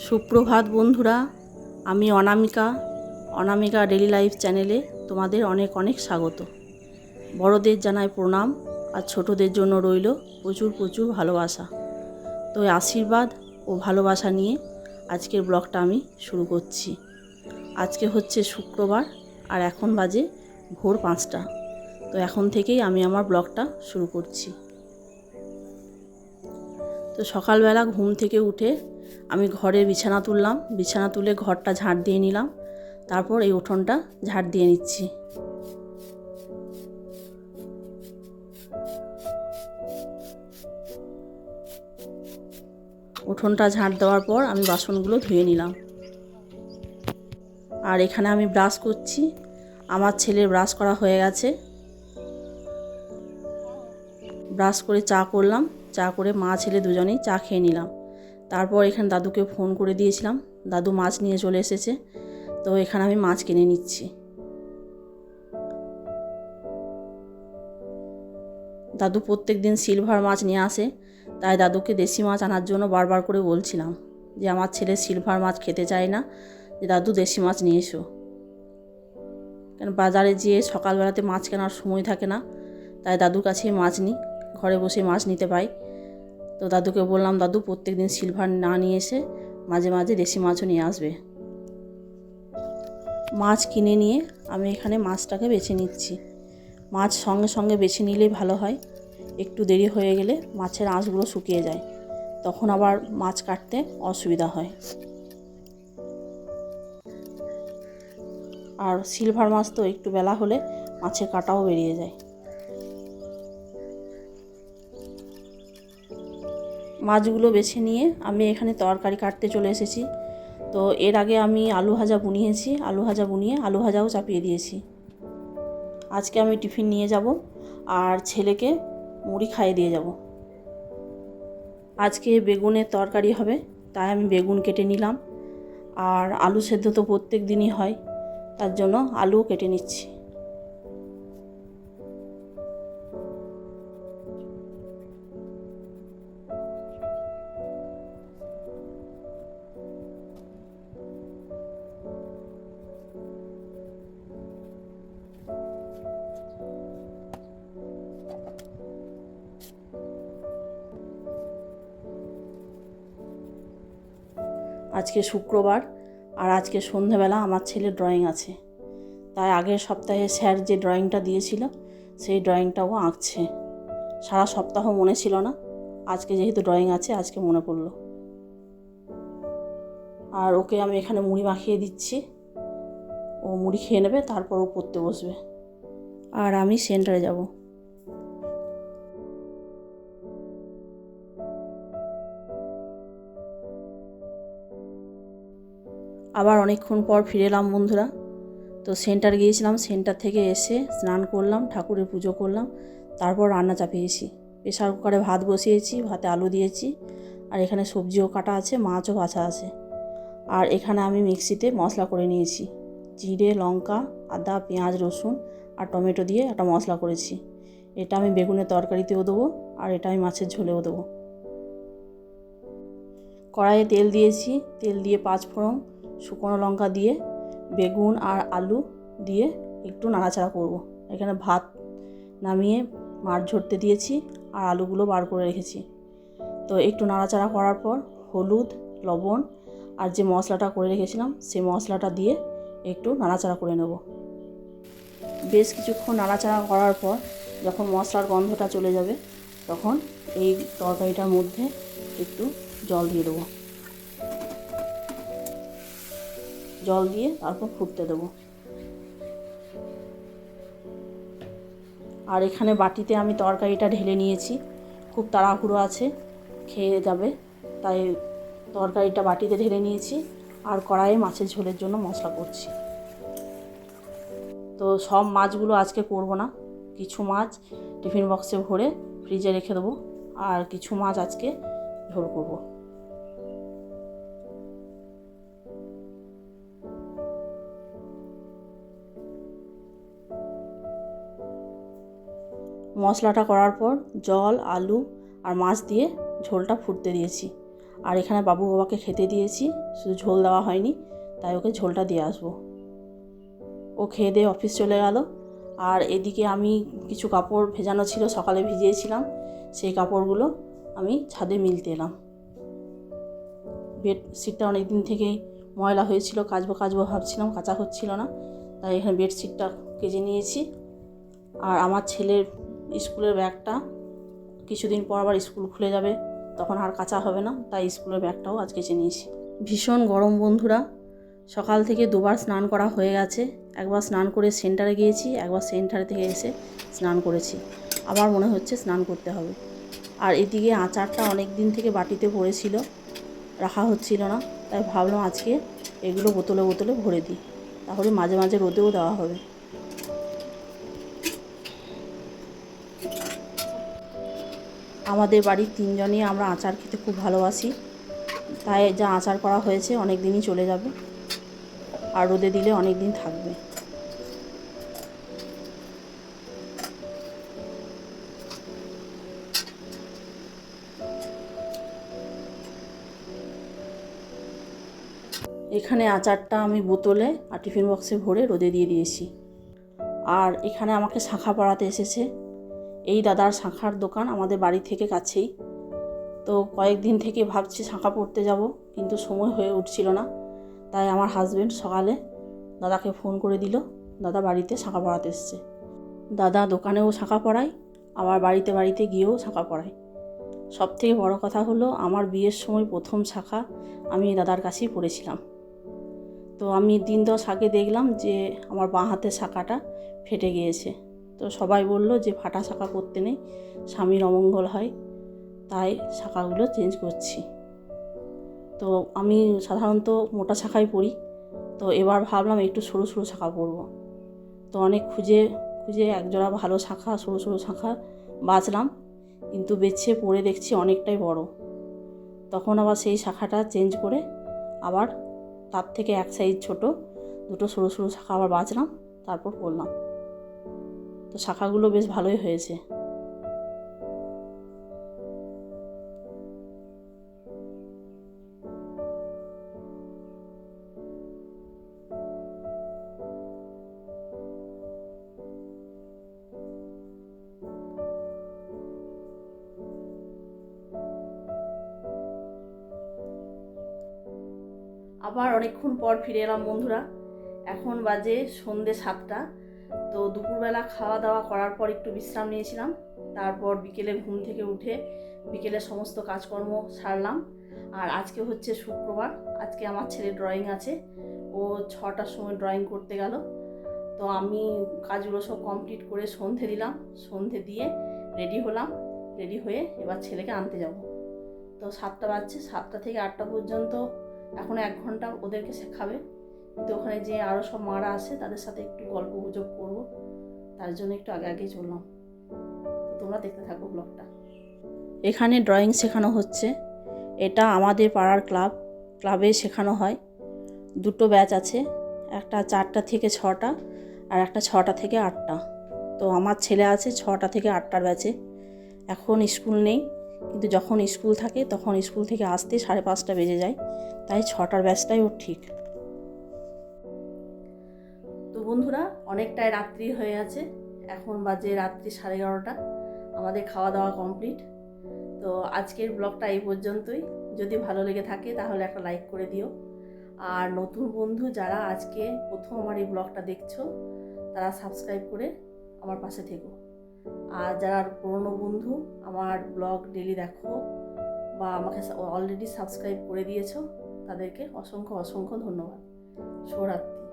সুপ্রভাত বন্ধুরা, আমি অনামিকা ডেইলি লাইফ চ্যানেলে তোমাদের অনেক অনেক স্বাগত। বড়দের জানাই প্রণাম আর ছোটদের জন্য রইল প্রচুর প্রচুর ভালোবাসা। তো আশীর্বাদ ও ভালোবাসা নিয়ে আজকের ব্লগটা আমি শুরু করছি। আজকে হচ্ছে শুক্রবার আর এখন বাজে ভোর 5টা। তো এখন থেকেই আমি আমার ব্লগটা শুরু করছি। তো সকালবেলা ঘুম থেকে উঠে আমি ঘরে বিছানা তুললাম, বিছানা তুলে ঘরটা ঝাড় দিয়ে নিলাম। তারপর এই উঠোনটা ঝাড় দিয়ে নিচ্ছি। উঠোনটা ঝাড় দেওয়ার পর আমি বাসনগুলো ধুয়ে নিলাম। আর এখানে আমি ব্রাশ করছি। আমার ছেলের ব্রাশ করা হয়ে গেছে। ব্রাশ করে চা করলাম, চা করে মা ছেলে দুজনেই চা খেয়ে নিলাম। তারপর এখানে দাদুকে ফোন করে দিয়েছিলাম, দাদু মাছ নিয়ে চলে এসেছে। তো এখানে আমি মাছ কিনে নিচ্ছি। দাদু প্রত্যেক দিন সিলভার মাছ নিয়ে আসে, তাই দাদুকে দেশি মাছ আনার জন্য বারবার করে বলছিলাম যে আমার ছেলে সিলভার মাছ খেতে চায় না, যে দাদু দেশি মাছ নিয়ে এসো। কেন বাজারে যেয়ে সকালবেলাতে মাছ কেনার সময় থাকে না, তাই দাদুর কাছেই মাছ নিই, ঘরে বসে মাছ নিতে পাই। তো দাদুকে বললাম দাদু প্রত্যেক দিন সিলভার না নিয়ে এসে মাঝে মাঝে দেশি মাছও নিয়ে আসবে। মাছ কিনে নিয়ে আমি এখানে মাছটাকে বেছে নিচ্ছি। মাছ সঙ্গে সঙ্গে বেছে নিলেই ভালো হয়, একটু দেরি হয়ে গেলে মাছের আঁশগুলো শুকিয়ে যায়, তখন আবার মাছ কাটতে অসুবিধা হয়। আর সিলভার মাছ তো একটু বেলা হলে মাছের কাঁটাও বেরিয়ে যায়। মাছগুলো বেছে নিয়ে আমি এখানে তরকারি কাটতে চলে এসেছি। তো এর আগে আমি আলু ভাজা বুনিয়েছি, আলু ভাজা বুনিয়ে আলু ভাজাও চাপিয়ে দিয়েছি। আজকে আমি টিফিন নিয়ে যাব আর ছেলেকে মুড়ি খাইয়ে দিয়ে যাব। আজকে বেগুনের তরকারি হবে, তাই আমি বেগুন কেটে নিলাম। আর আলু সেদ্ধ তো প্রত্যেক দিনই হয়, তার জন্য আলুও কেটে নিচ্ছি। আজকে শুক্রবার আর আজকে সন্ধ্যাবেলা আমার ছেলের ড্রয়িং আছে, তাই আগের সপ্তাহে স্যার যে ড্রয়িংটা দিয়েছিল সেই ড্রয়িংটাও আঁকছে। সারা সপ্তাহ মনে ছিল না, আজকে যেহেতু ড্রয়িং আছে আজকে মনে পড়লো। আর ওকে আমি এখানে মুড়ি মাখিয়ে দিচ্ছি, ও মুড়ি খেয়ে নেবে, তারপর ও পড়তে বসবে আর আমি সেন্টারে যাব। আবার অনেকক্ষণ পর ফিরে এলাম বন্ধুরা। তো সেন্টার গিয়েছিলাম, সেন্টার থেকে এসে স্নান করলাম, ঠাকুরের পুজো করলাম, তারপর রান্না চাপিয়েছি। প্রেসার কুকারে ভাত বসিয়েছি, ভাতে আলু দিয়েছি, আর এখানে সবজিও কাটা আছে, মাছও বাছা আছে। আর এখানে আমি মিক্সিতে মশলা করে নিয়েছি, জিরে, লঙ্কা, আদা, পেঁয়াজ, রসুন আর টমেটো দিয়ে একটা মশলা করেছি। এটা আমি বেগুনের তরকারিতেও দেবো আর এটা আমি মাছের ঝোলেও দেবো। কড়াইয়ে তেল দিয়েছি, তেল দিয়ে 5 ফোড়ন, শুকনো লঙ্কা দিয়ে বেগুন আর আলু দিয়ে একটু নাড়াচাড়া করব। এখানে ভাত নামিয়ে মাছ ঝরতে দিয়েছি আর আলুগুলো বার করে রেখেছি। তো একটু নাড়াচাড়া করার পর হলুদ, লবণ আর যে মশলাটা করে রেখেছিলাম সেই মশলাটা দিয়ে একটু নাড়াচাড়া করে নেব। বেশ কিছুক্ষণ নাড়াচাড়া করার পর যখন মশলার গন্ধটা চলে যাবে, তখন এই তরকারিটার মধ্যে একটু জল দিয়ে দেবো। জল দিয়ে তারপর ফুটতে দেবো। আর এখানে বাটিতে আমি তরকারিটা ঢেলে নিয়েছি, খুব তাড়াহুড়ো আছে, খেয়ে যাবে, তাই তরকারিটা বাটিতে ঢেলে নিয়েছি আর কড়াইয়ে মাছের ঝোলের জন্য মশলা করছি। তো সব মাছগুলো আজকে করব না, কিছু মাছ টিফিন বক্সে ভরে ফ্রিজে রেখে দেবো আর কিছু মাছ আজকে ঝোল করব। মশলাটা করার পর জল, আলু আর মাছ দিয়ে ঝোলটা ফুটতে দিয়েছি। আর এখানে বাবু বাবাকে খেতে দিয়েছি, শুধু ঝোল দেওয়া হয়নি, তাই ওকে ঝোলটা দিয়ে আসবো। ও খেয়ে দিয়ে অফিস চলে গেল। আর এদিকে আমি কিছু কাপড় ভেজানো ছিল, সকালে ভিজিয়েছিলাম, সেই কাপড়গুলো আমি ছাদে মিলতে এলাম। বেডশিটটা অনেক দিন থেকেই ময়লা হয়েছিল, কাচবো ভাবছিলাম, কাচা হচ্ছিল না, তাই এখানে বেডশিটটা কেচে নিয়েছি। আর আমার ছেলের স্কুলের ব্যাগটা কিছুদিন পর আবার স্কুল খুলে যাবে, তখন আর কাচা হবে না, তাই স্কুলের ব্যাগটাও আজ কেচে নিয়েছি। ভীষণ গরম বন্ধুরা, সকাল থেকে দুবার স্নান করা হয়ে গেছে। একবার স্নান করে সেন্টারে গিয়েছি, একবার সেন্টারে থেকে এসে স্নান করেছি, আবার মনে হচ্ছে স্নান করতে হবে। আর এদিকে আচারটা অনেক দিন থেকে বাটিতে পড়েছিল, রাখা হচ্ছিল না, তাই ভাবলাম আজকে এগুলো বোতলে বোতলে ভরে দিই, তাহলে মাঝে মাঝে রোদেও দেওয়া হবে। আমাদের বাড়ির তিনজনই আমরা আচার খেতে খুব ভালোবাসি, তাই যা আচার করা হয়েছে অনেক দিনই চলে যাবে, আর রোদে দিলে অনেক দিন থাকবে। এখানে আচারটা আমি বোতলে আর টিফিন বক্সে ভরে রোদে দিয়ে দিয়েছি। আর এখানে আমাকে শাঁখা পরাতে এসেছে এই দাদার শাঁখার দোকান আমাদের বাড়ি থেকে কাছেই। তো কয়েকদিন থেকে ভাবছি শাঁখা পরতে যাব, কিন্তু সময় হয়ে উঠছিল না, তাই আমার হাজব্যান্ড সকালে দাদাকে ফোন করে দিল, দাদা বাড়িতে শাঁখা পরাতে এসছে। দাদা দোকানেও শাঁখা পরায়, আবার বাড়িতে বাড়িতে গিয়েও শাঁখা পরায়। সবথেকে বড় কথা হলো আমার বিয়ের সময় প্রথম শাঁখা আমি দাদার কাছেই পরেছিলাম। তো আমি দিন 10 আগে দেখলাম যে আমার বাঁ হাতের শাঁখাটা ফেটে গিয়েছে। তো সবাই বলল যে ফাটা শাঁখা পরতে নেই, স্বামীর অমঙ্গল হয়, তাই শাঁখাগুলো চেঞ্জ করছি। তো আমি সাধারণত মোটা শাঁখাই পরি, তো এবার ভাবলাম একটু সরু সরু শাঁখা পরবো। তো অনেক খুঁজে একজোড়া ভালো শাঁখা, সরু সরু শাঁখা বাছলাম, কিন্তু বেছে পরে দেখছি অনেকটাই বড়। তখন আবার সেই শাঁখাটা চেঞ্জ করে আবার তার থেকে এক সাইজ ছোট দুটো সরু সরু শাঁখা আবার বাছলাম, তারপর পরলাম। তো শাঁখাগুলো বেশ ভালোই হয়েছে। আবার অনেকক্ষণ পর ফিরে এলাম বন্ধুরা। এখন বাজে সন্ধ্যে 7টা। তো দুপুরবেলা খাওয়া দাওয়া করার পর একটু বিশ্রাম নিয়েছিলাম, তারপর বিকেলে ঘুম থেকে উঠে বিকেলে সমস্ত কাজকর্ম সারলাম। আর আজকে হচ্ছে শুক্রবার, আজকে আমার ছেলে ড্রয়িং আছে, ও 6টার সময় ড্রয়িং করতে গেল। তো আমি কাজগুলো সব কমপ্লিট করে সন্ধে দিলাম, সন্ধে দিয়ে রেডি হলাম, রেডি হয়ে এবার ছেলেকে আনতে যাব। তো 7টা বাজছে, 7টা থেকে 8টা পর্যন্ত এখন 1 ঘন্টা ওদেরকে শেখাবে, কিন্তু ওখানে যে আরও সব মারা আসে তাদের সাথে একটু গল্প গুজব করবো, তার জন্য একটু আগে চললাম। তো তোমরা দেখতে থাকো ব্লগটা। এখানে ড্রয়িং শেখানো হচ্ছে, এটা আমাদের পাড়ার ক্লাবে শেখানো হয়। 2টো ব্যাচ আছে, একটা 4টা থেকে 6টা আর একটা 6টা থেকে 8টা। তো আমার ছেলে আছে 6টা থেকে 8টার ব্যাচে। এখন স্কুল নেই, কিন্তু যখন স্কুল থাকে তখন স্কুল থেকে আসতে 5:30 বেজে যায়, তাই 6টার ব্যাচটাই ওর ঠিক। তো বন্ধুরা, অনেকটাই রাত্রি হয়ে আছে, এখন বাজে রাত্রি 11:30। আমাদের খাওয়া দাওয়া কমপ্লিট। তো আজকের ব্লগটা এই পর্যন্তই। যদি ভালো লেগে থাকে তাহলে একটা লাইক করে দিও। আর নতুন বন্ধু যারা আজকে প্রথম আমার এই ব্লগটা দেখছো, তারা সাবস্ক্রাইব করে আমার পাশে থেকো। আর যারা পুরনো বন্ধু আমার ব্লগ ডেলি দেখো বা আমাকে অলরেডি সাবস্ক্রাইব করে দিয়েছো, তাদেরকে অসংখ্য ধন্যবাদ। শুভরাত্রি।